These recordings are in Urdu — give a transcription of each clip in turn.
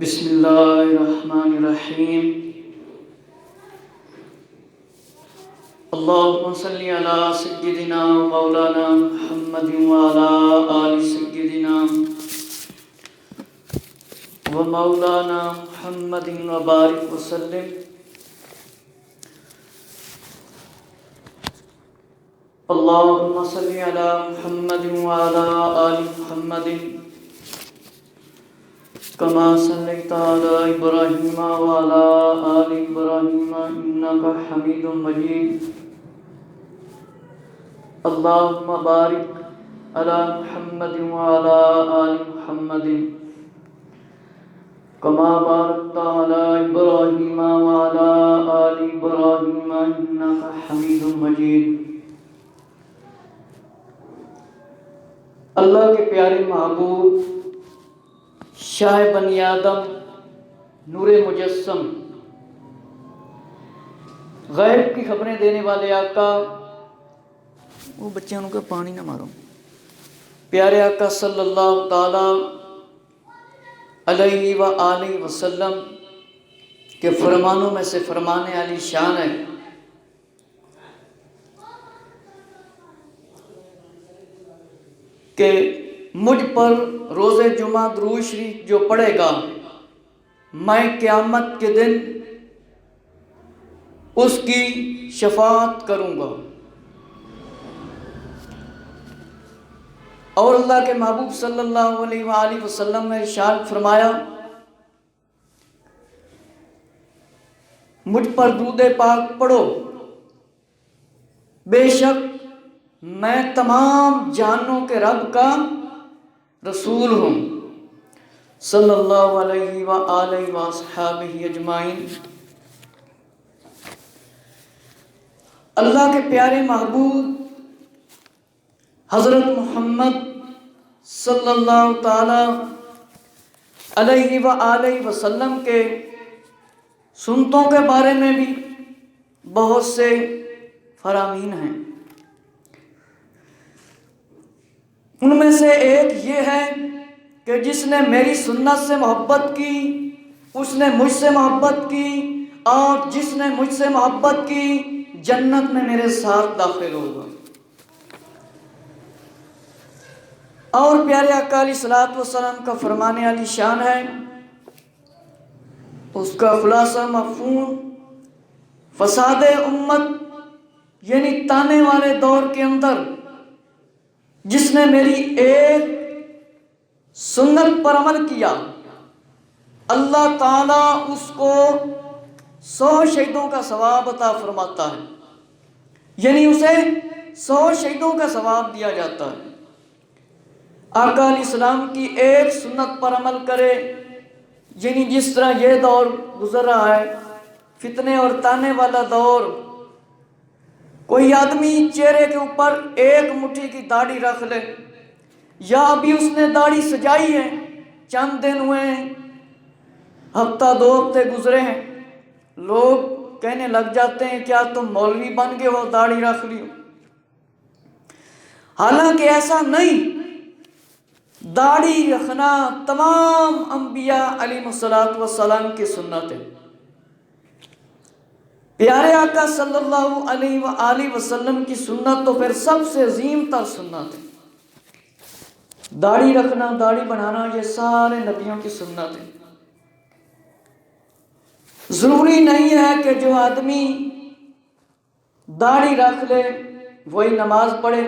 بسم اللہ الرحمن الرحیم۔ اللہم صلی علی سیدنا مولانا محمد وعلی آل سیدنا و مولانا محمد وبارک وسلم۔ اللہم صلی علی محمد وعلی آل محمد کما صلیت علی ابراہیم وعلی آل ابراہیم انک حمید مجید۔ اللہم بارک علی محمد وعلی آل محمد کما بارکت علی ابراہیم وعلی آل ابراہیم انک حمید مجید۔ اللہ کے پیارے محبوب شاہ بنی آدم نور مجسم غیب کی خبریں دینے والے آقا، وہ بچے ان کو پانی نہ مارو، پیارے آقا صلی اللہ تعالی علیہ وآلہ وسلم کے فرمانوں میں سے فرمان علی شان ہے کہ مجھ پر روز جمعہ درود شریف جو پڑھے گا، میں قیامت کے دن اس کی شفاعت کروں گا۔ اور اللہ کے محبوب صلی اللہ علیہ وآلہ وسلم نے ارشاد فرمایا، مجھ پر درود پاک پڑھو، بے شک میں تمام جہانوں کے رب کا رسول ہوں، صلی اللہ علیہ وآلہ وصحبہ اجمعین۔ اللہ کے پیارے محبوب حضرت محمد صلی اللہ تعالی علیہ وآلہ وسلم کے سنتوں کے بارے میں بھی بہت سے فرامین ہیں۔ ان میں سے ایک یہ ہے کہ جس نے میری سنت سے محبت کی اس نے مجھ سے محبت کی، اور جس نے مجھ سے محبت کی جنت میں میرے ساتھ داخل ہوگا۔ اور پیارے آقا علیہ الصلوۃ والسلام کا فرمان علی شان ہے، اس کا خلاصہ مفہوم فساد امت یعنی تانے والے دور کے اندر جس نے میری ایک سنت پر عمل کیا، اللہ تعالیٰ اس کو 100 شہیدوں کا ثواب عطا فرماتا ہے، یعنی اسے 100 شہیدوں کا ثواب دیا جاتا ہے۔ آقا علیہ السلام کی ایک سنت پر عمل کرے، یعنی جس طرح یہ دور گزر رہا ہے، فتنے اور تانے والا دور، کوئی آدمی چہرے کے اوپر ایک مٹھی کی داڑھی رکھ لے، یا ابھی اس نے داڑھی سجائی ہے، چند دن ہوئے ہیں، ہفتہ 2 ہفتے گزرے ہیں، لوگ کہنے لگ جاتے ہیں کیا تم مولوی بن گئے ہو، داڑھی رکھ لی ہو۔ حالانکہ ایسا نہیں، داڑھی رکھنا تمام انبیاء علیہ السلام کی سنت ہے۔ پیارے آقا صلی اللہ علیہ وآلہ وسلم کی سنت تو پھر سب سے عظیم تر سنت ہے۔ داڑھی رکھنا، داڑھی بڑھانا، یہ سارے نبیوں کی سنت ہے۔ ضروری نہیں ہے کہ جو آدمی داڑھی رکھ لے وہی نماز پڑھے،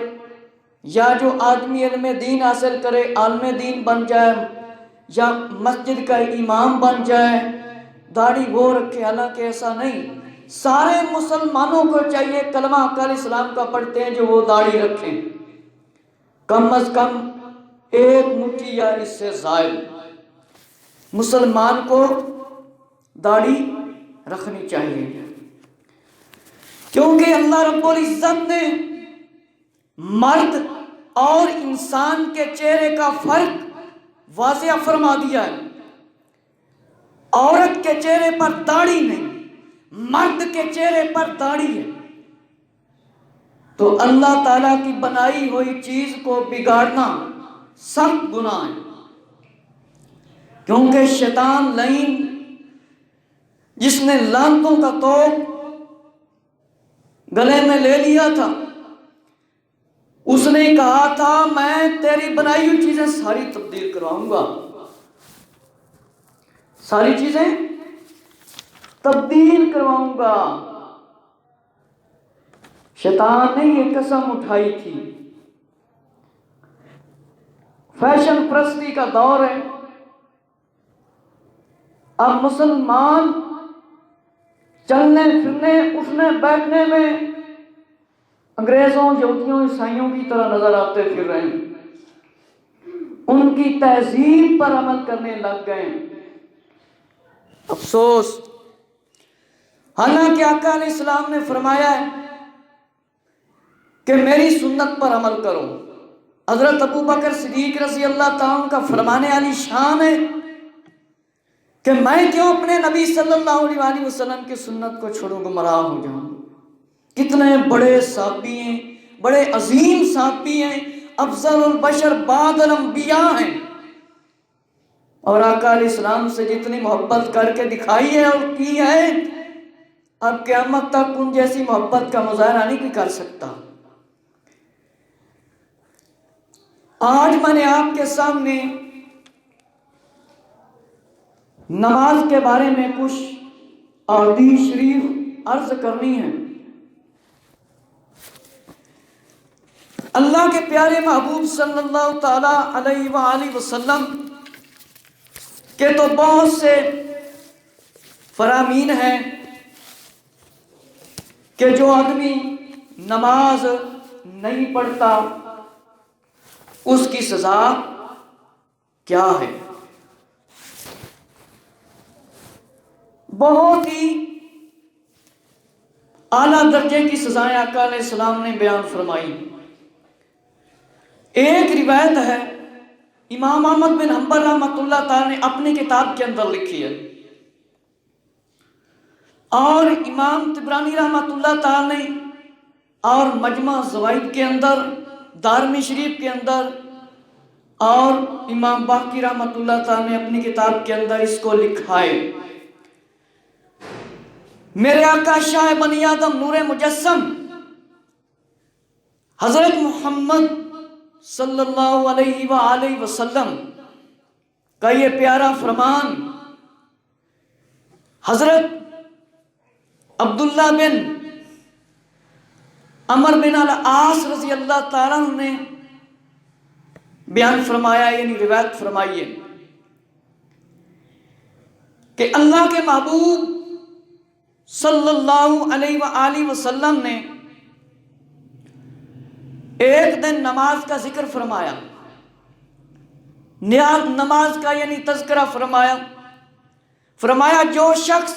یا جو آدمی علم دین حاصل کرے، عالم دین بن جائے، یا مسجد کا امام بن جائے، داڑھی وہ رکھے۔ حالانکہ ایسا نہیں، سارے مسلمانوں کو چاہیے کلمہ آقا علیہ السلام کا پڑھتے ہیں جو وہ داڑھی رکھیں، کم از کم 1 مٹھی یا اس سے زائد۔ مسلمان کو داڑھی رکھنی چاہیے، کیونکہ اللہ رب العزت نے مرد اور انسان کے چہرے کا فرق واضح فرما دیا ہے۔ عورت کے چہرے پر داڑھی نہیں، مرد کے چہرے پر داڑھی ہے۔ تو اللہ تعالیٰ کی بنائی ہوئی چیز کو بگاڑنا سخت گناہ ہے۔ کیونکہ شیطان لعین جس نے لعنتوں کا توق گلے میں لے لیا تھا، اس نے کہا تھا میں تیری بنائی ہوئی چیزیں ساری تبدیل کرواؤں گا، ساری چیزیں تبدیل کرواؤں گا۔ شیطان نے یہ قسم اٹھائی تھی۔ فیشن پرستی کا دور ہے، اب مسلمان چلنے پھرنے اٹھنے بیٹھنے میں انگریزوں یہودیوں عیسائیوں کی طرح نظر آتے پھر رہے ہیں، ان کی تہذیب پر عمل کرنے لگ گئے۔ افسوس، حالانکہ آقا علیہ السلام نے فرمایا ہے کہ میری سنت پر عمل کرو۔ حضرت ابو بکر صدیق رضی اللہ تعالیٰ کا فرمانے والی شان ہے کہ میں کیوں اپنے نبی صلی اللہ علیہ وسلم کی سنت کو چھوڑوں، گمراہ ہو جاؤں۔ کتنے بڑے صحابی ہیں، بڑے عظیم صحابی ہیں، افضل البشر بعد الانبیاء ہیں، اور آقا علیہ السلام سے جتنی محبت کر کے دکھائی ہے اور کی ہے، اب قیامت تک ان جیسی محبت کا مظاہرہ نہیں کوئی کر سکتا۔ آج میں نے آپ کے سامنے نماز کے بارے میں کچھ احادیث شریف عرض کرنی ہے۔ اللہ کے پیارے محبوب صلی اللہ تعالی علیہ وآلہ وسلم کے تو بہت سے فرامین ہیں کہ جو آدمی نماز نہیں پڑھتا اس کی سزا کیا ہے۔ بہت ہی اعلیٰ درجے کی سزائیں آقا علیہ السلام نے بیان فرمائی۔ ایک روایت ہے، امام احمد بن حنبل رحمۃ اللہ تعالی نے اپنی کتاب کے اندر لکھی ہے، اور امام طبرانی رحمۃ اللہ تعالی نے اور مجمع زوائد کے اندر، دارمی شریف کے اندر، اور امام باقی رحمۃ اللہ تعالی نے اپنی کتاب کے اندر اس کو لکھا ہے۔ میرے آقا شاہ بنی آدم نور مجسم حضرت محمد صلی اللہ علیہ وآلہ وسلم کا یہ پیارا فرمان حضرت عبداللہ بن عمر بن العاص رضی اللہ تعالیٰ عنہ نے بیان فرمایا، یعنی روایت فرمائی ہے کہ اللہ کے محبوب صلی اللہ علیہ وآلہ وسلم نے ایک دن نماز کا ذکر فرمایا، نماز کا یعنی تذکرہ فرمایا۔ فرمایا جو شخص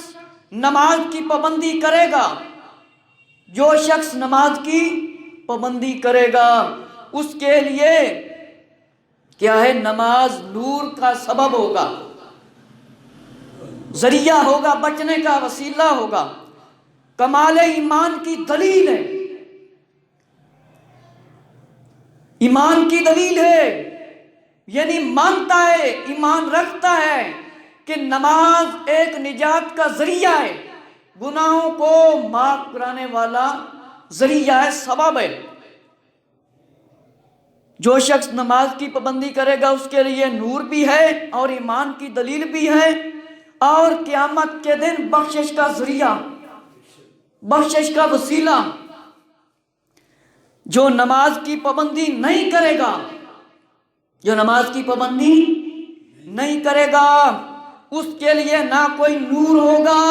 نماز کی پابندی کرے گا، جو شخص نماز کی پابندی کرے گا، اس کے لیے کیا ہے؟ نماز نور کا سبب ہوگا، ذریعہ ہوگا، بچنے کا وسیلہ ہوگا، کمال ایمان کی دلیل ہے، ایمان کی دلیل ہے، یعنی مانتا ہے، ایمان رکھتا ہے کہ نماز ایک نجات کا ذریعہ ہے، گناہوں کو معاف کرانے والا ذریعہ ہے، سبب ہے۔ جو شخص نماز کی پابندی کرے گا اس کے لیے نور بھی ہے اور ایمان کی دلیل بھی ہے، اور قیامت کے دن بخشش کا ذریعہ، بخشش کا وسیلہ۔ جو نماز کی پابندی نہیں کرے گا، جو نماز کی پابندی نہیں کرے گا، اس کے لیے نہ کوئی نور ہوگا،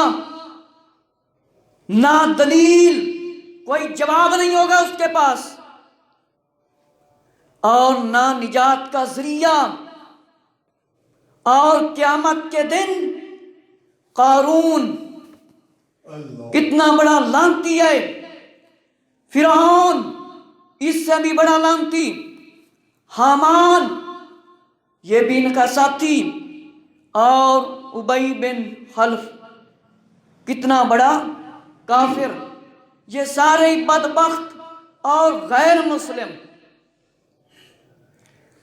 نہ دلیل، کوئی جواب نہیں ہوگا اس کے پاس، اور نہ نجات کا ذریعہ۔ اور قیامت کے دن قارون کتنا بڑا لعنتی ہے، فرعون اس سے بھی بڑا لعنتی، حامان یہ بھی ان کا ساتھی، اور ابی بن خلف کتنا بڑا کافر، یہ سارے بدبخت اور غیر مسلم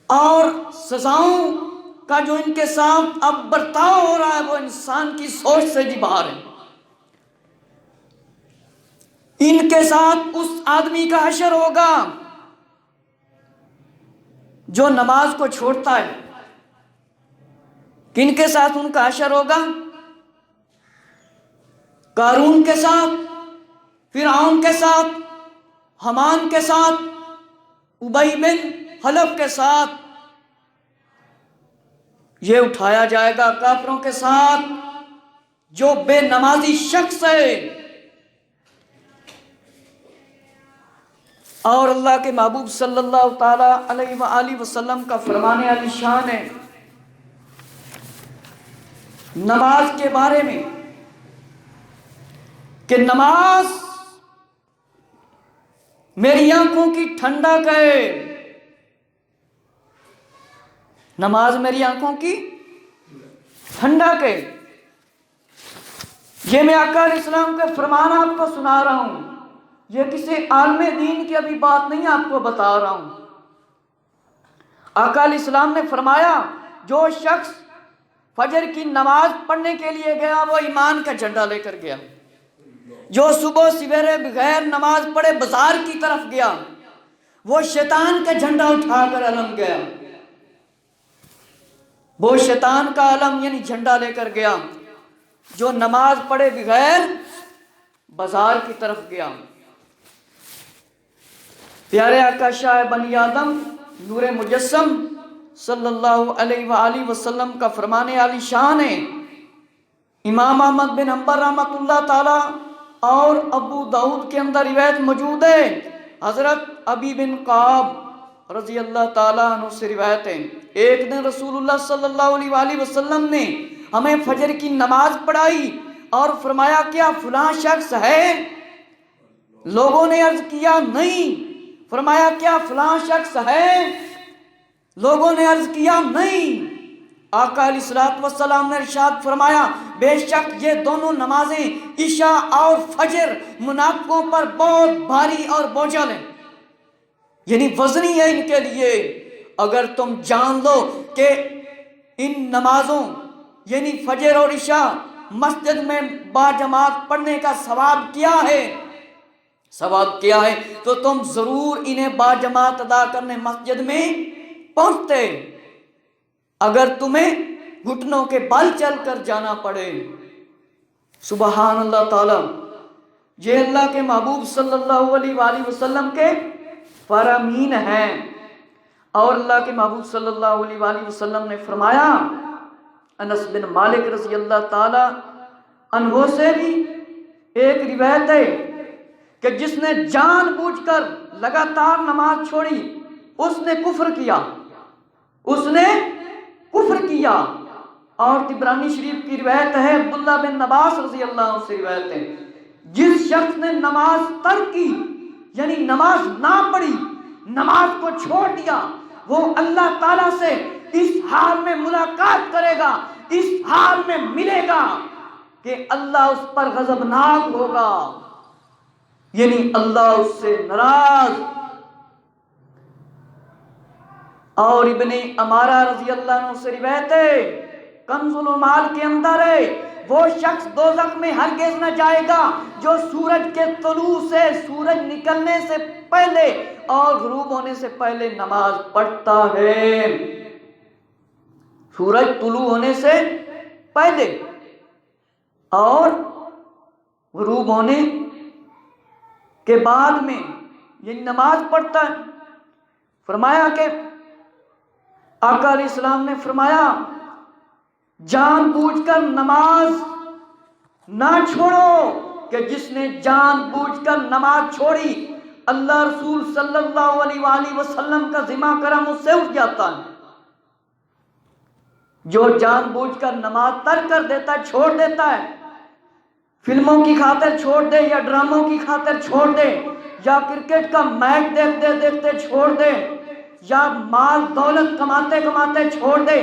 اور سزاؤں کا جو ان کے ساتھ اب برتاؤ ہو رہا ہے وہ انسان کی سوچ سے بھی باہر ہے۔ ان کے ساتھ اس آدمی کا حشر ہوگا جو نماز کو چھوڑتا ہے۔ کن کے ساتھ ان کا حشر ہوگا؟ قارون کے ساتھ، فرعون کے ساتھ، حمان کے ساتھ، ابی بن خلف کے ساتھ۔ یہ اٹھایا جائے گا کافروں کے ساتھ جو بے نمازی شخص ہے۔ اور اللہ کے محبوب صلی اللہ تعالی علیہ وآلہ وسلم کا فرمان علی شان ہے نماز کے بارے میں کہ نماز میری آنکھوں کی ٹھنڈک ہے۔ نماز میری آنکھوں کی ٹھنڈک ہے۔ یہ میں آقا علیہ السلام کے فرمان آپ کو سنا رہا ہوں، یہ کسی عالم دین کی ابھی بات نہیں آپ کو بتا رہا ہوں۔ آقا علیہ السلام نے فرمایا جو شخص فجر کی نماز پڑھنے کے لیے گیا وہ ایمان کا جھنڈا لے کر گیا۔ جو صبح سویرے بغیر نماز پڑھے بازار کی طرف گیا وہ شیطان کا جھنڈا اٹھا کر علم گیا۔ وہ شیطان کا علم یعنی جھنڈا لے کر گیا جو نماز پڑھے بغیر بازار کی طرف گیا۔ پیارے آقا شاہ بنی آدم نور مجسم صلی اللہ علیہ وآلہ وسلم کا فرمان عالی شان ہے۔ امام احمد بن حنبل رحمۃ اللہ تعالی اور ابو داؤد کے اندر روایت موجود ہے، حضرت ابی بن کعب رضی اللہ تعالیٰ عنہ سے روایت ہے، ایک دن رسول اللہ صلی اللہ علیہ وآلہ وسلم نے ہمیں فجر کی نماز پڑھائی اور فرمایا کیا فلاں شخص ہے؟ لوگوں نے عرض کیا نہیں۔ فرمایا کیا فلاں شخص ہے؟ لوگوں نے عرض کیا نہیں۔ آقا علیہ الصلوۃ والسلام نے ارشاد فرمایا بے شک یہ دونوں نمازیں عشاء اور فجر منافقوں پر بہت بھاری اور بوجھل ہیں، یعنی وزنی ہے ان کے لیے۔ اگر تم جان لو کہ ان نمازوں یعنی فجر اور عشاء مسجد میں باجماعت پڑھنے کا ثواب کیا ہے تو تم ضرور انہیں باجماعت ادا کرنے مسجد میں پہنچتے، اگر تمہیں گھٹنوں کے بل چل کر جانا پڑے۔ سبحان اللہ تعالی، یہ اللہ کے محبوب صلی اللہ علیہ وآلہ وسلم کے فرامین ہیں۔ اور اللہ کے محبوب صلی اللہ علیہ وآلہ وسلم نے فرمایا، انس بن مالک رضی اللہ تعالی عنہ سے بھی ایک روایت ہے کہ جس نے جان بوجھ کر لگاتار نماز چھوڑی اس نے کفر کیا۔ اور طبرانی شریف کی روایت ہے، عبداللہ بن عباس رضی اللہ عنہ سے روایت ہے، جس شخص نے نماز ترک کی یعنی نماز نہ پڑھی، نماز کو چھوڑ دیا، وہ اللہ تعالیٰ سے اس حال میں ملاقات کرے گا، اس حال میں ملے گا کہ اللہ اس پر غضبناک ہوگا، یعنی اللہ اس سے ناراض۔ اور ابن امارہ رضی اللہ عنہ سے روایت ہے، کنز العمال کے اندر ہے، وہ شخص دوزخ میں ہرگز نہ جائے گا جو سورج کے طلوع سے، سورج نکلنے سے پہلے اور غروب ہونے سے پہلے نماز پڑھتا ہے۔ سورج طلوع ہونے سے پہلے اور غروب ہونے کے بعد میں یہ نماز پڑھتا ہے۔ فرمایا کہ آقا علیہ السلام نے فرمایا جان بوجھ کر نماز نہ چھوڑو، کہ جس نے جان بوجھ کر نماز چھوڑی اللہ رسول صلی اللہ علیہ وآلہ وسلم کا ذمہ کرم اس سے اٹھ جاتا ہے۔ جو جان بوجھ کر نماز ترک کر دیتا ہے، چھوڑ دیتا ہے، فلموں کی خاطر چھوڑ دے یا ڈراموں کی خاطر چھوڑ دے یا کرکٹ کا میچ دیکھتے دیکھتے چھوڑ دے یا مال دولت کماتے کماتے چھوڑ دے،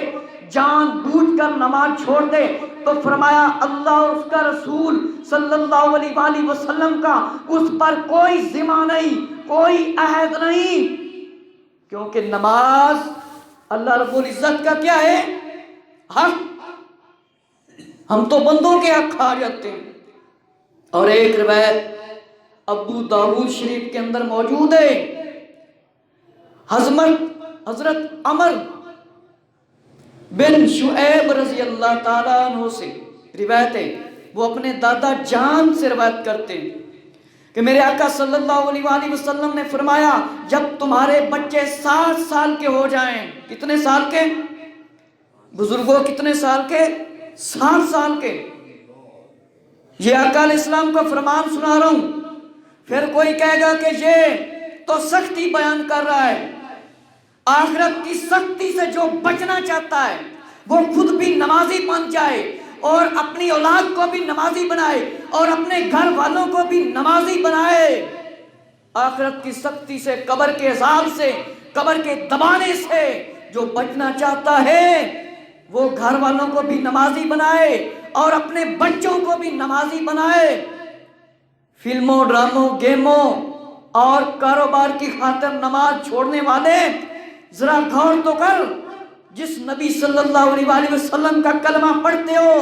جان بوجھ کر نماز چھوڑ دے، تو فرمایا اللہ اور اس کا رسول صلی اللہ علیہ وآلہ وسلم کا اس پر کوئی ذمہ نہیں، کوئی عہد نہیں، کیونکہ نماز اللہ رب العزت کا کیا ہے؟ حق، ہم تو بندوں کے حق کھا جاتے ہیں۔ اور ایک روایت ابو داؤد شریف کے اندر موجود ہے، حضرت عمر بن شعیب رضی اللہ تعالیٰ عنہ سے روایت ہے، وہ اپنے دادا جان سے روایت کرتے ہیں کہ میرے آقا صلی اللہ علیہ وآلہ وسلم نے فرمایا جب تمہارے بچے 7 سال کے ہو جائیں، کتنے سال کے بزرگوں، کتنے سال کے؟ 7 سال کے۔ یہ آقا علیہ السلام کا فرمان سنا رہا ہوں۔ پھر کوئی کہے گا کہ یہ تو سختی بیان کر رہا ہے، آخرت کی سختی سے جو بچنا چاہتا ہے وہ خود بھی نمازی بن جائے اور اپنی اولاد کو بھی نمازی بنائے اور اپنے گھر والوں کو بھی نمازی بنائے۔ آخرت کی سختی سے، قبر کے عذاب سے، قبر کے دبانے سے جو بچنا چاہتا ہے وہ گھر والوں کو بھی نمازی بنائے اور اپنے بچوں کو بھی نمازی بنائے۔ فلموں، ڈراموں، گیموں اور کاروبار کی خاطر نماز چھوڑنے والے ذرا غور تو کر، جس نبی صلی اللہ علیہ وآلہ وسلم کا کلمہ پڑھتے ہو،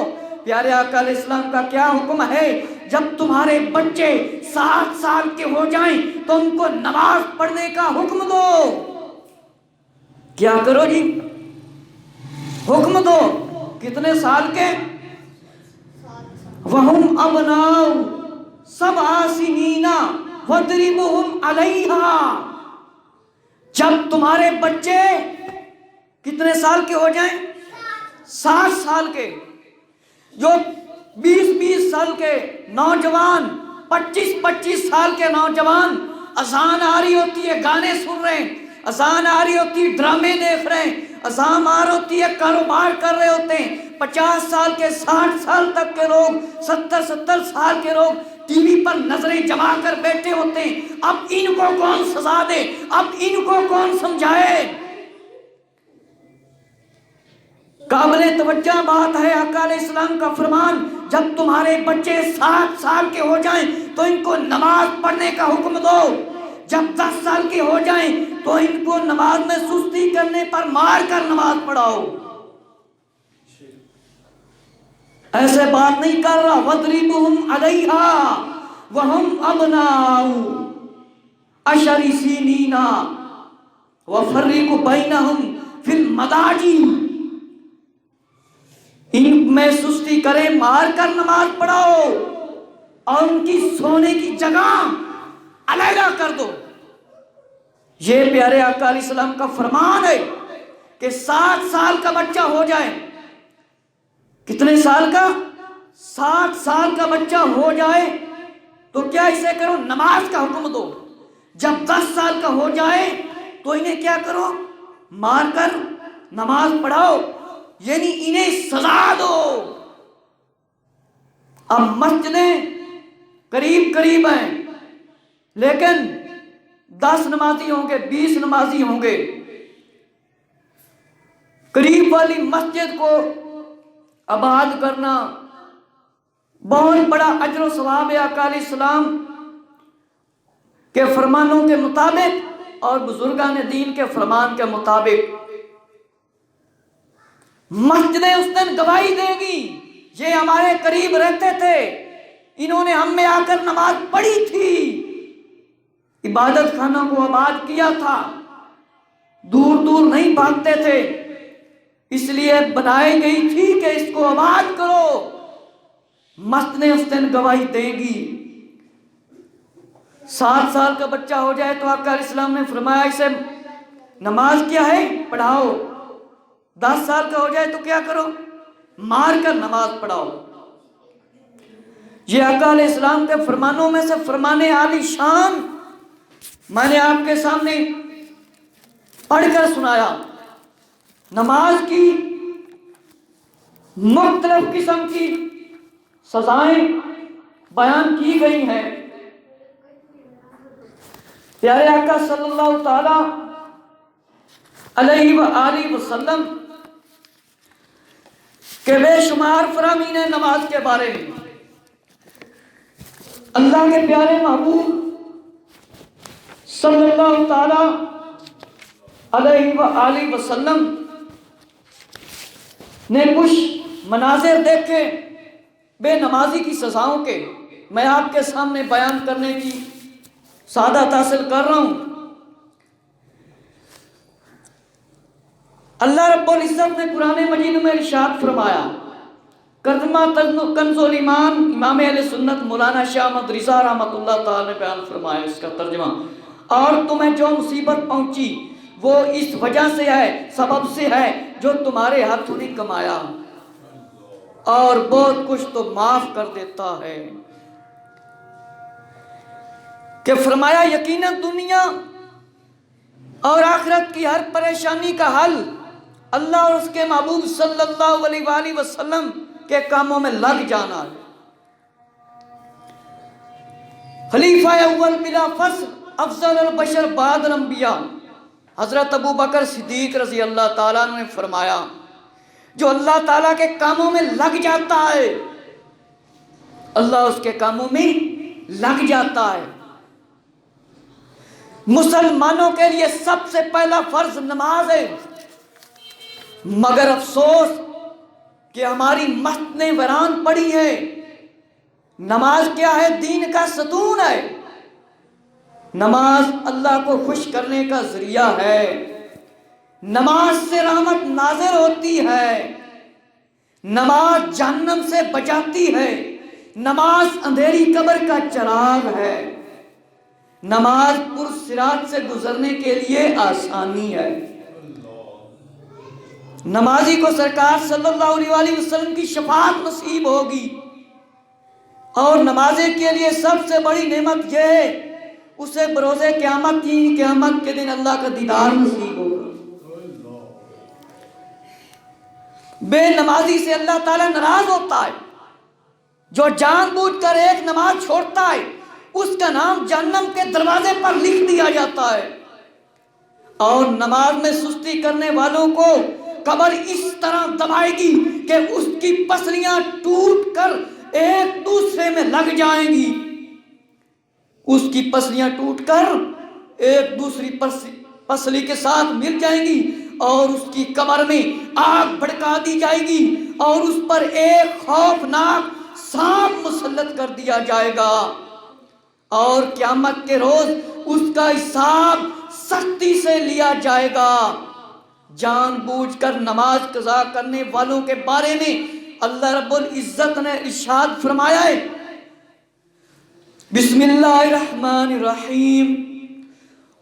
پیارے آقا علیہ السلام کا کیا حکم ہے؟ جب تمہارے بچے 7 سال کے ہو جائیں تو ان کو نماز پڑھنے کا حکم دو۔ کیا کرو جی؟ حکم دو۔ کتنے سال کے؟ وَهُمْ أَبْنَاءُ 7 سِنِينَ وَاضْرِبُوهُمْ عَلَيْهَا۔ جب تمہارے بچے کتنے سال کے ہو جائیں؟ 7 سال کے۔ جو 20 سال کے نوجوان، 25 سال کے نوجوان اذان آ رہی ہوتی ہے، گانے سن رہے ہیں، اذان آ رہی ہوتی ہے، ڈرامے دیکھ رہے ہیں، اذان آ رہی ہوتی ہے، کاروبار کر رہے ہوتے ہیں، 50 سال کے، 60 سال تک کے لوگ، 70 سال کے لوگ ٹی وی پر نظریں جما کر بیٹھے ہوتے ہیں۔ اب ان کو کون سزا دے؟ اب ان کو کون سمجھائے؟ قابل توجہ بات ہے، آقا علیہ السلام کا فرمان جب تمہارے بچے 7 سال کے ہو جائیں تو ان کو نماز پڑھنے کا حکم دو۔ جب 10 سال کے ہو جائیں تو ان کو نماز میں سستی کرنے پر مار کر نماز پڑھاؤ۔ ایسے بات نہیں کر رہا۔ وَاضْرِبُوهُمْ عَلَيْهَا وَهُمْ أَبْنَاءُ 10 سِنِينَ وَفَرِّقُ بَيْنَهُمْ فِي الْمَضَاجِعِ۔ ان میں سستی کرے، مار کر نماز پڑھاؤ اور ان کی سونے کی جگہ علیحدہ کر دو۔ یہ پیارے آقا علیہ السلام کا فرمان ہے کہ 7 سال کا بچہ ہو جائے، کتنے سال کا؟ 7 سال کا بچہ ہو جائے تو کیا اسے کرو؟ نماز کا حکم دو۔ جب 10 سال کا ہو جائے تو انہیں کیا کرو؟ مار کر نماز پڑھاؤ، یعنی انہیں سزا دو۔ اب مسجدیں قریب ہیں لیکن 10 نمازی ہوں گے، 20 نمازی ہوں گے۔ قریب والی مسجد کو آباد کرنا بہت بڑا اجر و ثواب ہے۔ آقا علیہ السلام کے فرمانوں کے مطابق اور بزرگان دین کے فرمان کے مطابق مسجدیں اس دن گواہی دے گی، یہ ہمارے قریب رہتے تھے، انہوں نے ہم میں آ کر نماز پڑھی تھی، عبادت خانہ کو آباد کیا تھا، دور دور نہیں بھاگتے تھے، اس لیے بنائی گئی تھی کہ اس کو آباد کرو۔ مسجدیں اس دن گواہی دیں گی۔ 7 سال کا بچہ ہو جائے تو آقا علیہ السلام نے فرمایا اسے نماز کیا ہے؟ پڑھاؤ۔ 10 سال کا ہو جائے تو کیا کرو؟ مار کر نماز پڑھاؤ۔ یہ آقا علیہ السلام کے فرمانوں میں سے فرمان عالی شان میں نے آپ کے سامنے پڑھ کر سنایا۔ نماز کی مختلف قسم کی سزائیں بیان کی گئی ہیں۔ پیارے آقا صلی اللہ تعالی علیہ وآلہ وسلم کے بے شمار فرامین نماز کے بارے میں اللہ کے پیارے محبوب صلی اللہ تعالی علیہ وآلہ وسلم نے کچھ مناظر دیکھے بے نمازی کی سزاؤں کے، میں آپ کے سامنے بیان کرنے کی سعادت حاصل کر رہا ہوں۔ اللہ رب العزت نے قرآن مجید میں ارشاد فرمایا، ترجمہ کنز الایمان امام اہل سنت مولانا شاہ احمد رضا رحمۃ اللہ تعالی نے بیان فرمایا اس کا ترجمہ، اور تمہیں جو مصیبت پہنچی وہ اس وجہ سے ہے، سبب سے ہے جو تمہارے ہاتھوں نے کمایا، اور بہت کچھ تو معاف کر دیتا ہے۔ کہ فرمایا یقیناً دنیا اور آخرت کی ہر پریشانی کا حل اللہ اور اس کے محبوب صلی اللہ علیہ وآلہ وسلم کے کاموں میں لگ جانا ہے۔ خلیفہ اول بلا فصل افضل البشر بعد الانبیاء حضرت ابو بکر صدیق رضی اللہ تعالیٰ عنہ نے فرمایا، جو اللہ تعالیٰ کے کاموں میں لگ جاتا ہے اللہ اس کے کاموں میں لگ جاتا ہے۔ مسلمانوں کے لیے سب سے پہلا فرض نماز ہے، مگر افسوس کہ ہماری مسجدیں ویران پڑی ہے۔ نماز کیا ہے؟ دین کا ستون ہے۔ نماز اللہ کو خوش کرنے کا ذریعہ ہے، نماز سے رحمت نازل ہوتی ہے، نماز جہنم سے بچاتی ہے، نماز اندھیری قبر کا چراغ ہے، نماز پرصراط سے گزرنے کے لیے آسانی ہے۔ نمازی کو سرکار صلی اللہ علیہ وآلہ وسلم کی شفاعت نصیب ہوگی، اور نمازی کے لیے سب سے بڑی نعمت یہ ہے اسے بروز قیامت کے دن اللہ کا دیدار نصیب ہوگا۔ بے نمازی سے اللہ تعالیٰ ناراض ہوتا ہے، جو جان بوجھ کر ایک نماز چھوڑتا ہے اس کا نام جہنم کے دروازے پر لکھ دیا جاتا ہے، اور نماز میں سستی کرنے والوں کو قبر اس طرح دبائے گی کہ اس کی پسلیاں ٹوٹ کر ایک دوسرے میں لگ جائیں گی، اس کی پسلیاں ٹوٹ کر ایک دوسری پسلی کے ساتھ مل جائیں گی، اور اس کی قبر میں آگ بھڑکا دی جائے گی، اور اس پر ایک خوفناک سانپ مسلط کر دیا جائے گا، اور قیامت کے روز اس کا حساب سختی سے لیا جائے گا۔ جان بوجھ کر نماز قضا کرنے والوں کے بارے میں اللہ رب العزت نے ارشاد فرمایا ہے، بسم اللہ الرحمن الرحیم،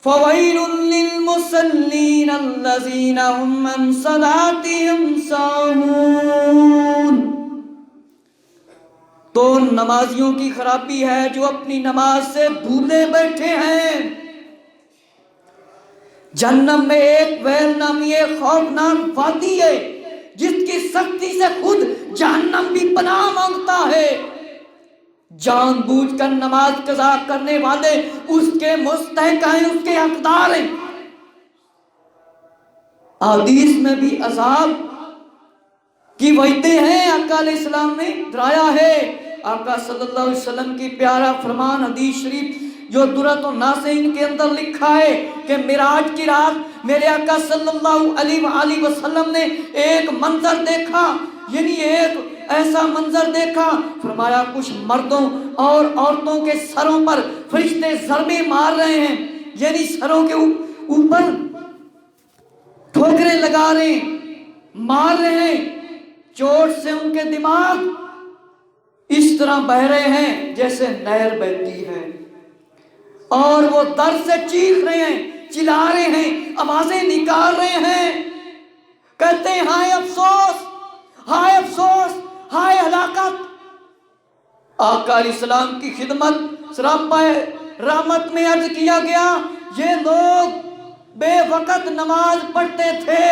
فویل للمصلین الذین هم عن صلاتهم ساہون۔ تو نمازیوں کی خرابی ہے جو اپنی نماز سے بھولے بیٹھے ہیں۔ جہنم میں ایک ویل نامی ایک خوفناک وادی ہے جس کی سختی سے خود جہنم بھی پناہ مانگتا ہے۔ جان بوجھ کر نماز قضا کرنے والے اس کے مستحق ہیں، اس کے حقدار ہیں۔ حدیث میں بھی عذاب کی وعدیں ہیں، آقا علیہ السلام نے ڈرایا ہے۔ آقا صلی اللہ علیہ وسلم کی پیارا فرمان حدیث شریف جو درۃ الناصحین کے اندر لکھا ہے کہ معراج کی رات میرے آقا صلی اللہ علیہ وآلہ وسلم نے ایک منظر دیکھا، یعنی ایک ایسا منظر دیکھا، فرمایا کچھ مردوں اور عورتوں کے سروں پر فرشتے ضربیں مار رہے ہیں، یعنی سروں کے اوپر ٹھوکریں لگا رہے ہیں، مار رہے ہیں، چوٹ سے ان کے دماغ اس طرح بہ رہے ہیں جیسے نہر بہتی ہے، اور وہ درد سے چیخ رہے ہیں، چلا رہے ہیں، آوازیں نکال رہے ہیں، کہتے ہیں ہائے افسوس، ہائے افسوس، ہائے ہلاکت۔ آقا علیہ السلام کی خدمت سراپا رحمت میں عرض کیا گیا، یہ لوگ بے وقت نماز پڑھتے تھے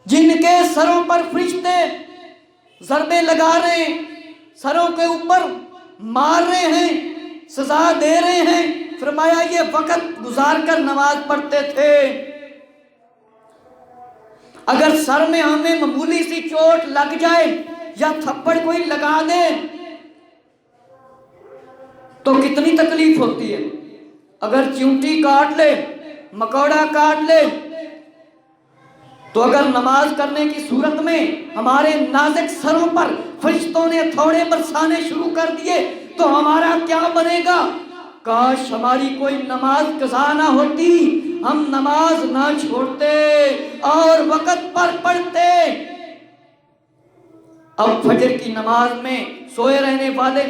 جن کے سروں پر فرشتے ضربیں لگا رہے ہیں، سروں کے اوپر مار رہے ہیں، سزا دے رہے ہیں، فرمایا یہ وقت گزار کر نماز پڑھتے تھے۔ اگر سر میں ہمیں معمولی سی چوٹ لگ جائے یا تھپڑ کوئی لگا دے تو کتنی تکلیف ہوتی ہے، اگر چونٹی کاٹ لے، مکوڑا کاٹ لے تو اگر نماز کرنے کی صورت میں ہمارے نازک سروں پر فرشتوں نے تھوڑے برسانے شروع کر دیے تو ہمارا کیا بنے گا؟ کاش ہماری کوئی نماز قضا نہ ہوتی، ہم نماز نہ چھوڑتے اور وقت پر پڑھتے۔ اب فجر کی نماز میں سوئے رہنے والے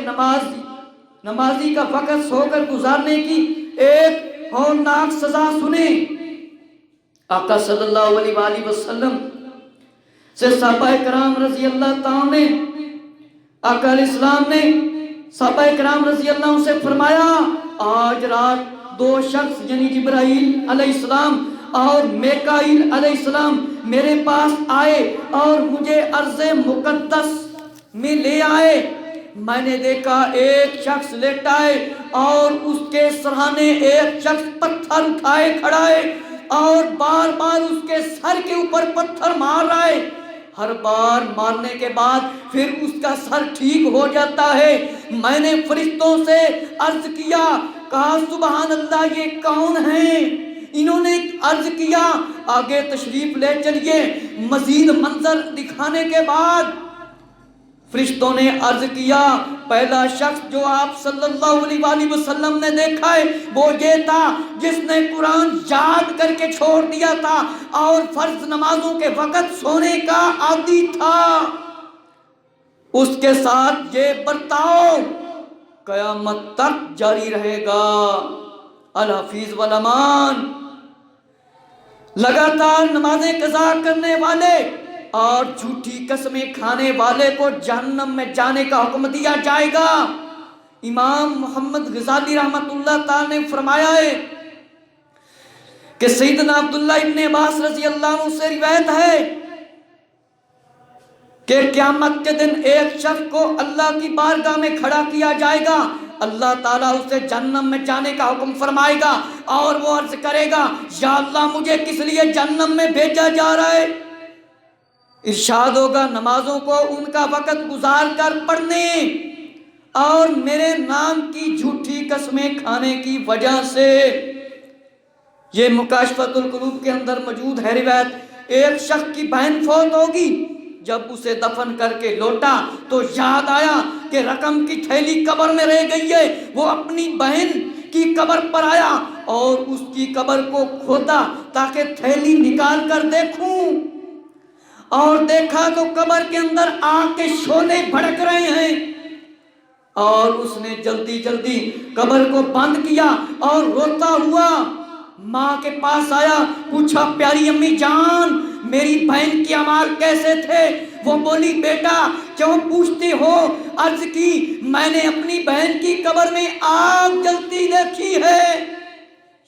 نمازی کا وقت سو کر گزارنے کی ایک ہولناک سزا سنیں۔ آقا صلی اللہ علیہ وآلہ وسلم سے صحابہ کرام رضی اللہ تعالیٰ نے، آقا علیہ السلام نے صحابہ کرام رضی اللہ عنہ سے فرمایا، آج رات دو شخص یعنی جبرائیل علیہ السلام اور میکائیل علیہ السلام میرے پاس آئے اور مجھے ارض مقدس میں لے آئے۔ میں نے دیکھا ایک شخص لیٹا ہے اور اس کے سرہانے ایک شخص پتھر اٹھائے کھڑا ہے اور بار بار اس کے سر کے اوپر پتھر مار رہا ہے۔ ہر بار مارنے کے بعد پھر اس کا سر ٹھیک ہو جاتا ہے۔ میں نے فرشتوں سے عرض کیا، کہا سبحان اللہ یہ کون ہیں؟ انہوں نے عرض کیا آگے تشریف لے چلیے۔ مزید منظر دکھانے کے بعد فرشتوں نے عرض کیا، پہلا شخص جو آپ صلی اللہ علیہ وآلہ وسلم نے دیکھا ہے وہ یہ تھا جس نے قرآن یاد کر کے چھوڑ دیا تھا اور فرض نمازوں کے وقت سونے کا عادی تھا۔ اس کے ساتھ یہ برتاؤ قیامت تک جاری رہے گا۔ الحفیظ والامان، لگاتار نمازیں قضا کرنے والے اور جھوٹی قسمیں کھانے والے کو جہنم میں جانے کا حکم دیا جائے گا۔ امام محمد غزالی رحمۃ اللہ تعالی نے فرمایا ہے کہ سیدنا عبداللہ ابن عباس رضی اللہ عنہ سے روایت ہے کہ قیامت کے دن ایک شخص کو اللہ کی بارگاہ میں کھڑا کیا جائے گا، اللہ تعالیٰ اسے جہنم میں جانے کا حکم فرمائے گا اور وہ عرض کرے گا، یا اللہ مجھے کس لیے جہنم میں بھیجا جا رہا ہے؟ ارشاد ہوگا، نمازوں کو ان کا وقت گزار کر پڑھنے اور میرے نام کی جھوٹی قسمیں کھانے کی وجہ سے۔ یہ مکاشفۃ القلوب کے اندر موجود ہے روایت۔ ایک شخص کی بہن فوت ہوگی، جب اسے دفن کر کے لوٹا تو یاد آیا کہ رقم کی تھیلی قبر میں رہ گئی ہے۔ وہ اپنی بہن کی قبر پر آیا اور اس کی قبر کو کھودا تاکہ تھیلی نکال کر دیکھوں، اور دیکھا تو قبر کے اندر آگ کے شعلے بھڑک رہے ہیں، اور اس نے جلدی جلدی قبر کو بند کیا اور روتا ہوا ماں کے پاس آیا، پوچھا پیاری امی جان میری بہن کے اعمال کیسے تھے؟ وہ بولی بیٹا کیوں پوچھتے ہو؟ عرض کی میں نے اپنی بہن کی قبر میں آگ جلتی دیکھی ہے۔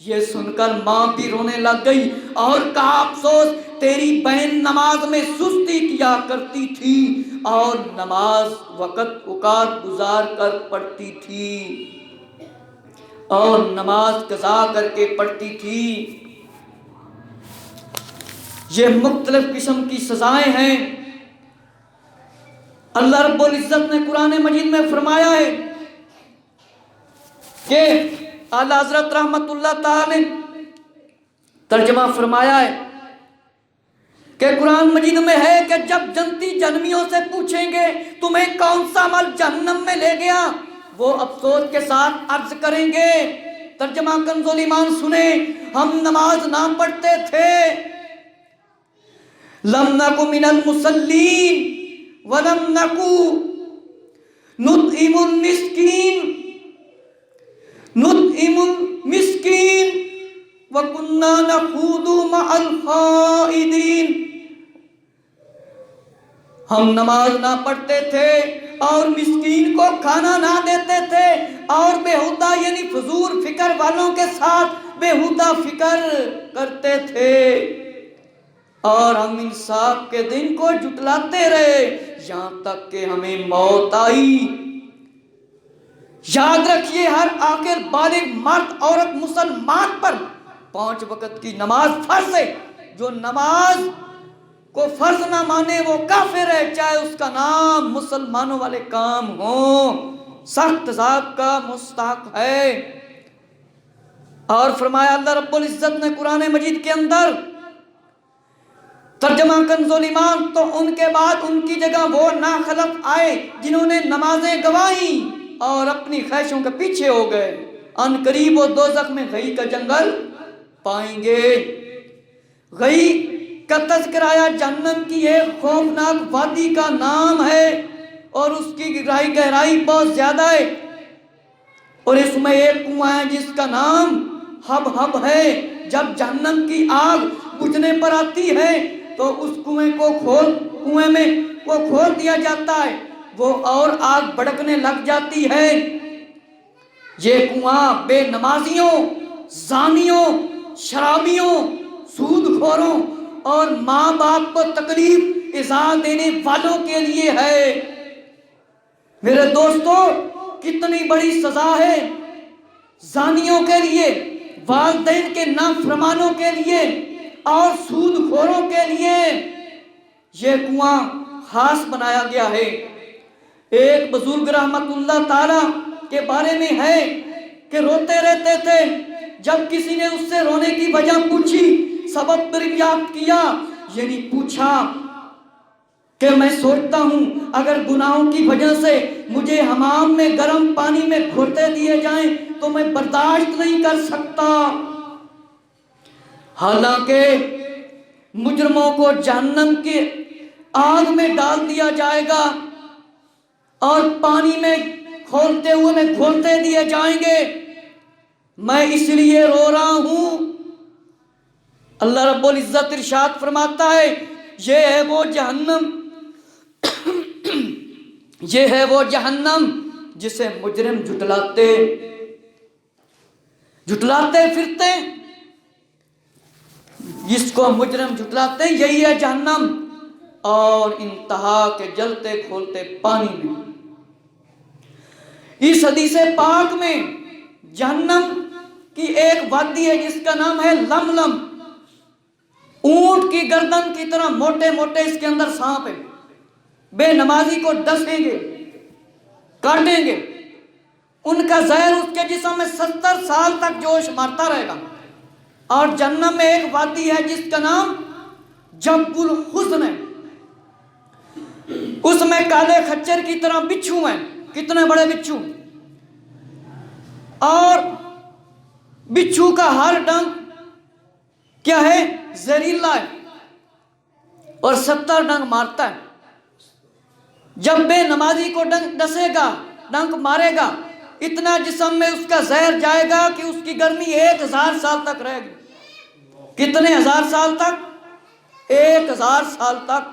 یہ سن کر ماں بھی رونے لگ گئی اور کہا افسوس تیری بہن نماز میں سستی کیا کرتی تھی اور نماز وقت اوقات گزار کر پڑھتی تھی اور نماز قضا کر کے پڑھتی تھی۔ یہ مختلف قسم کی سزائیں ہیں۔ اللہ رب العزت نے قرآن مجید میں فرمایا ہے کہ اعلیٰ حضرت رحمت اللہ تعالی نے ترجمہ فرمایا ہے کہ قرآن مجید میں ہے کہ جب جنتی جہنمیوں سے پوچھیں گے تمہیں کون سا عمل جہنم میں لے گیا، وہ افسوس کے ساتھ عرض کریں گے، ترجمہ کنز الایمان سنیں، ہم نماز نہ پڑھتے تھے، لم نکو من المصلین ولم نکو نطعم المسکین وَكُنَّا نَخُوضُ مَعَ الْخَائِضِينَ۔ ہم نماز نہ پڑھتے تھے اور مسکین کو کھانا نہ دیتے تھے اور بےہودہ یعنی فضول فکر والوں کے ساتھ بےہودہ فکر کرتے تھے، اور ہم انصاف کے دن کو جھٹلاتے رہے یہاں تک کہ ہمیں موت آئی۔ یاد رکھیے ہر آخر بالغ مرد عورت مسلمان پر 5 وقت کی نماز فرض ہے۔ جو نماز کو فرض نہ مانے وہ کافر ہے، چاہے اس کا نام مسلمانوں والے کام ہوں، سخت عذاب کا مستحق ہے۔ اور فرمایا اللہ رب العزت نے قرآن مجید کے اندر ترجمہ کنزُل ایمان، تو ان کے بعد ان کی جگہ وہ ناخلق آئے جنہوں نے نمازیں گوائیں اور اپنی خواہشوں کے پیچھے ہو گئے، ان قریب وہ دوزخ میں غی کا جنگل پائیں گے۔ غی کا تذکرہ آیا، جہنم کی ایک خوفناک وادی کا نام ہے اور اس کی گہرائی بہت زیادہ ہے، اور اس میں ایک کنواں ہے جس کا نام ہب ہب ہے۔ جب جہنم کی آگ بجھنے پر آتی ہے تو اس کنویں کو کھول دیا جاتا ہے، وہ اور آگ بھڑکنے لگ جاتی ہے۔ یہ کنواں بے نمازیوں، زانیوں، شرابیوں، سود خوروں اور ماں باپ کو تکلیف ایذا دینے والوں کے لیے ہے۔ میرے دوستو، کتنی بڑی سزا ہے زانیوں کے لیے، والدین کے نافرمانوں کے لیے اور سود خوروں کے لیے۔ یہ کنواں خاص بنایا گیا ہے۔ ایک بزرگ رحمت اللہ تعالی کے بارے میں ہے کہ روتے رہتے تھے، جب کسی نے اس سے رونے کی وجہ پوچھی، سبب دریافت کیا، یعنی پوچھا کہ میں سوچتا ہوں اگر گناہوں کی وجہ سے مجھے حمام میں گرم پانی میں گھوٹے دیے جائیں تو میں برداشت نہیں کر سکتا۔ حالانکہ مجرموں کو جہنم کی آگ میں ڈال دیا جائے گا اور پانی میں کھولتے ہوئے میں گھوٹے دیے جائیں گے، میں اس لیے رو رہا ہوں۔ اللہ رب العزت ارشاد فرماتا ہے، یہ ہے وہ جہنم جسے مجرم جھٹلاتے پھرتے، جس کو مجرم جھٹلاتے، یہی ہے جہنم، اور انتہا کے جلتے کھولتے پانی میں۔ اس حدیث پاک میں جہنم کی ایک وادی ہے جس کا نام ہے لملم، اونٹ کی گردن کی طرح موٹے موٹے اس کے اندر سانپ ہیں، بے نمازی کو ڈسیں گے، کاٹیں گے، ان کا زہر اس کے جسم میں 70 سال تک جوش مارتا رہے گا۔ اور جہنم میں ایک وادی ہے جس کا نام جب الحزن ہے، اس میں کالے خچر کی طرح بچھو ہیں، کتنے بڑے بچھو، اور بچھو کا ہر ڈنک کیا ہے؟ زہریلا ہے، اور 70 ڈنک مارتا ہے۔ جب بے نمازی کو ڈسے گا، ڈنک مارے گا، اتنا جسم میں اس کا زہر جائے گا کہ اس کی گرمی 1000 سال تک رہے گی۔ کتنے ہزار سال تک؟ 1000 سال تک۔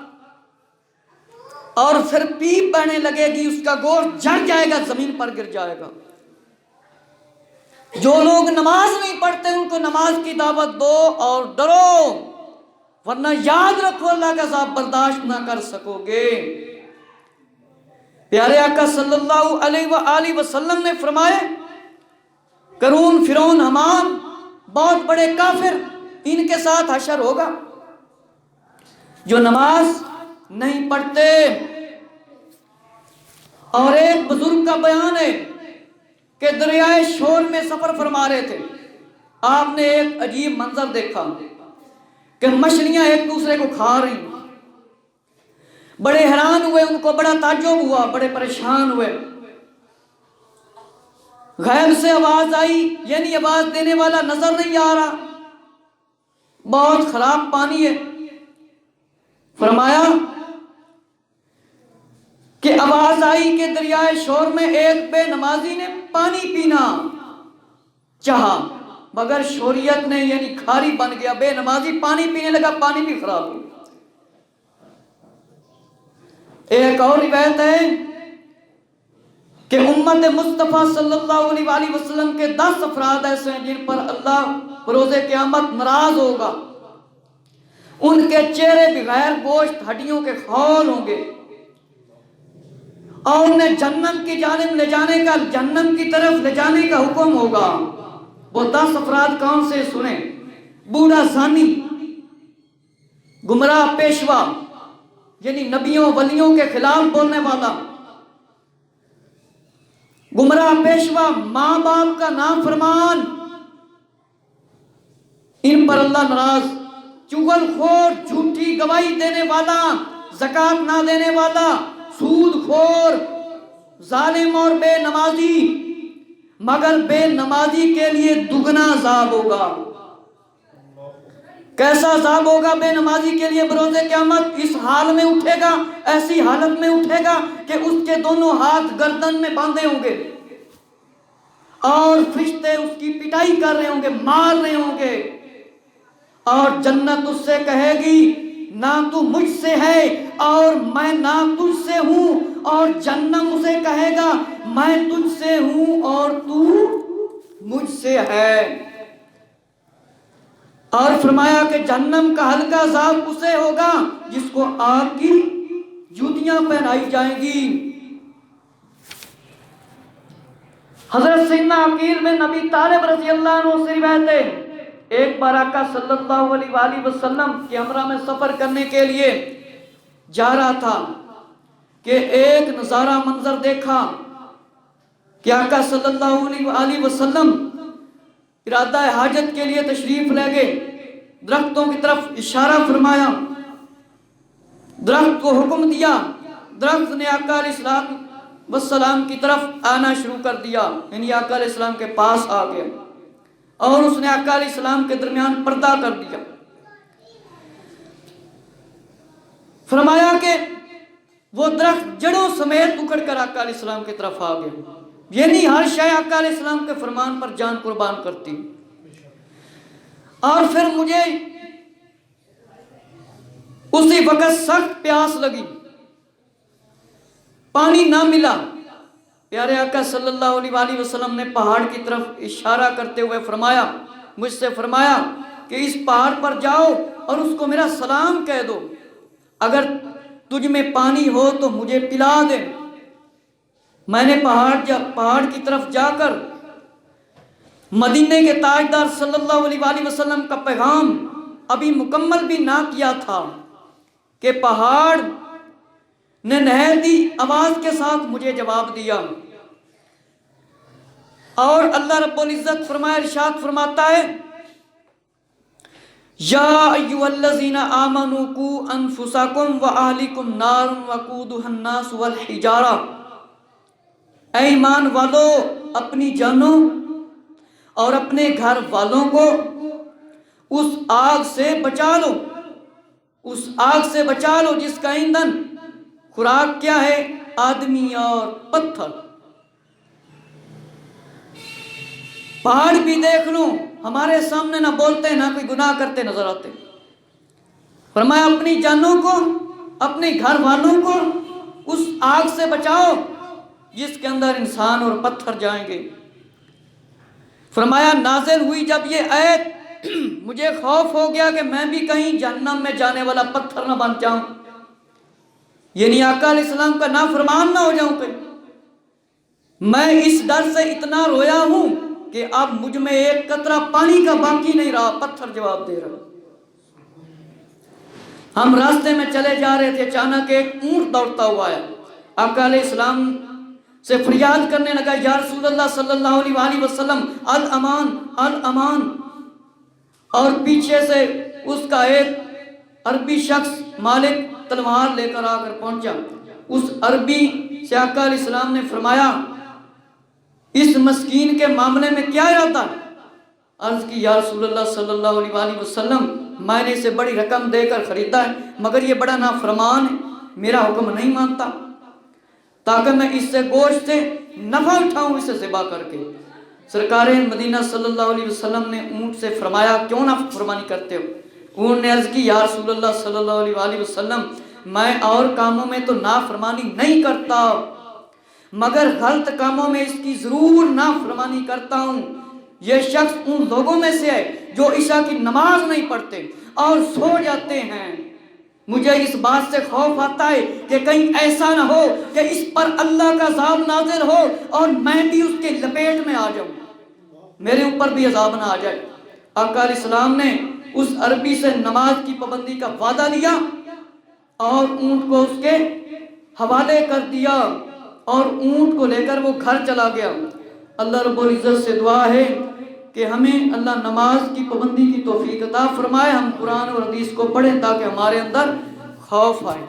اور پھر پیپ بہنے لگے گی، اس کا گوشت جل جائے گا، زمین پر گر جائے گا۔ جو لوگ نماز نہیں پڑھتے ان کو نماز کی دعوت دو اور ڈرو، ورنہ یاد رکھو اللہ کا عذاب برداشت نہ کر سکو گے۔ پیارے آقا صلی اللہ علیہ وآلہ وسلم نے فرمایا، قارون، فرعون، حامان، بہت بڑے کافر، ان کے ساتھ حشر ہوگا جو نماز نہیں پڑھتے۔ اور ایک بزرگ کا بیان ہے کہ دریائے شور میں سفر فرما رہے تھے، آپ نے ایک عجیب منظر دیکھا کہ مچھلیاں ایک دوسرے کو کھا رہی ہیں۔ بڑے حیران ہوئے، ان کو بڑا تعجب ہوا، بڑے پریشان ہوئے۔ غیب سے آواز آئی، یعنی آواز دینے والا نظر نہیں آ رہا، بہت خراب پانی ہے۔ فرمایا کہ آواز آئی کہ دریائے شور میں ایک بے نمازی نے پانی پینا چاہا، مگر شوریت نے یعنی کھاری بن گیا، بے نمازی پانی پینے لگا، پانی بھی خراب ہو۔ ایک اور روایت ہے کہ امت مصطفیٰ صلی اللہ علیہ وآلہ وسلم کے 10 افراد ایسے ہیں جن پر اللہ بروز قیامت ناراض ہوگا، ان کے چہرے بغیر گوشت ہڈیوں کے خول ہوں گے، اور انہیں جہنم کی جانب لے جانے کا، جہنم کی طرف لے جانے کا حکم ہوگا۔ وہ 10 افراد کون سے؟ سنیں، بوڑھا زانی، گمراہ پیشوا یعنی نبیوں ولیوں کے خلاف بولنے والا، گمراہ پیشوا، ماں باپ کا نافرمان، ان پر اللہ ناراض۔ چغل خور، جھوٹی گواہی دینے والا، زکات نہ دینے والا، سود خور، ظالم اور بے نمازی، مگر بے نمازی کے لیے دگنا عذاب ہوگا۔ کیسا عذاب ہوگا بے نمازی کے لیے بروز قیامت؟ اس حال میں اٹھے گا، ایسی حالت میں اٹھے گا کہ اس کے دونوں ہاتھ گردن میں باندھے ہوں گے اور فرشتے اس کی پٹائی کر رہے ہوں گے، مار رہے ہوں گے، اور جنت اس سے کہے گی نہ تو مجھ سے ہے اور میں نہ تجھ سے ہوں، اور جہنم اسے کہے گا میں تجھ سے ہوں اور تو مجھ سے ہے۔ اور فرمایا کہ جہنم کا ہلکا عذاب اسے ہوگا جس کو آگ کی جوتیاں پہنائی جائیں گی۔ حضرت سیدنا عقیل بن ابی طالب رضی اللہ عنہ سے روایت ہے، ایک بار آقا صلی اللہ علیہ وآلہ وسلم کے ہمراہ میں سفر کرنے کے لیے جا رہا تھا کہ ایک نظارہ منظر دیکھا کہ آقا صلی اللہ علیہ وآلہ وسلم ارادہ حاجت کے لیے تشریف لے گئے، درختوں کی طرف اشارہ فرمایا، درخت کو حکم دیا، درخت نے آقا علیہ السلام کی طرف آنا شروع کر دیا، یعنی آقا علیہ السلام کے پاس آ گیا اور اس نے آقا علیہ السلام کے درمیان پردہ کر دیا۔ فرمایا کہ وہ درخت جڑوں سمیت اکھڑ کر آقا علیہ السلام کی طرف آ گیا، یعنی ہر شے آقا علیہ السلام کے فرمان پر جان قربان کرتی۔ اور پھر مجھے اسی وقت سخت پیاس لگی، پانی نہ ملا۔ پیارے آقا صلی اللہ علیہ وآلہ وسلم نے پہاڑ کی طرف اشارہ کرتے ہوئے فرمایا، مجھ سے فرمایا کہ اس پہاڑ پر جاؤ اور اس کو میرا سلام کہہ دو، اگر تجھ میں پانی ہو تو مجھے پلا دے۔ میں نے پہاڑ کی طرف جا کر مدینے کے تاجدار صلی اللہ علیہ وآلہ وسلم کا پیغام ابھی مکمل بھی نہ کیا تھا کہ پہاڑ نے نہایتی آواز کے ساتھ مجھے جواب دیا، اور اللہ رب العزت فرمایا، ارشاد فرماتا ہے، یا ایھا الذین آمنوا قوا انفسکم واہلکم نارا وقودھا الناس والحجارہ، اے ایمان والو اپنی جانوں اور اپنے گھر والوں کو اس آگ سے بچا لو، اس آگ سے بچا لو جس کا ایندھن خوراک کیا ہے؟ آدمی اور پتھر۔ پہاڑ بھی دیکھ لوں، ہمارے سامنے نہ بولتے نہ کوئی گناہ کرتے نظر آتے۔ فرمایا اپنی جانوں کو، اپنے گھر والوں کو اس آگ سے بچاؤ جس کے اندر انسان اور پتھر جائیں گے۔ فرمایا نازل ہوئی جب یہ آیت، مجھے خوف ہو گیا کہ میں بھی کہیں جہنم میں جانے والا پتھر نہ بن جاؤں، یعنی آقا علیہ السلام کا نافرمان نہ ہو جاؤں کہیں۔ میں اس ڈر سے اتنا رویا ہوں کہ اب مجھ میں ایک قطرہ پانی کا باقی نہیں رہا، پتھر جواب دے رہا۔ ہم راستے میں چلے جا رہے تھے، اچانک ایک اونٹ دوڑتا ہوا آیا، آقا علیہ السلام سے فریاد کرنے لگا، یا رسول اللہ صلی اللہ علیہ وآلہ وسلم الامان الامان، اور پیچھے سے اس کا ایک عربی شخص مالک تلوار لے کر آ کر پہنچا۔ اس عربی سے آقا علیہ السلام نے فرمایا، اس مسکین کے معاملے میں کیا ارادہ؟ عرض کی، یا رسول اللہ صلی اللہ علیہ وآلہ وسلم میں نے اسے بڑی رقم دے کر خریدا ہے، مگر یہ بڑا نافرمان ہے، میرا حکم نہیں مانتا، تاکہ میں اس سے گوشت سے نفع اٹھاؤں اسے ذبح کر کے۔ سرکار مدینہ صلی اللہ علیہ وسلم نے اونٹ سے فرمایا، کیوں نافرمانی کرتے ہو؟ اونٹ نے عرض کی، یا رسول اللہ صلی اللہ علیہ وآلہ وسلم میں اور کاموں میں تو نافرمانی نہیں کرتا، مگر غلط کاموں میں اس کی ضرور نافرمانی کرتا ہوں۔ یہ شخص ان لوگوں میں سے ہے جو عشاء کی نماز نہیں پڑھتے اور سو جاتے ہیں، مجھے اس بات سے خوف آتا ہے کہ کہیں ایسا نہ ہو کہ اس پر اللہ کا عذاب نازل ہو اور میں بھی اس کے لپیٹ میں آ جاؤں، میرے اوپر بھی عذاب نہ آ جائے۔ آقا علیہ السلام نے اس عربی سے نماز کی پابندی کا وعدہ لیا اور اونٹ کو اس کے حوالے کر دیا اور اونٹ کو لے کر وہ گھر چلا گیا۔ اللہ رب العزت سے دعا ہے کہ ہمیں اللہ نماز کی پابندی کی توفیق عطا فرمائے، ہم قرآن اور حدیث کو پڑھیں تاکہ ہمارے اندر خوف آئے۔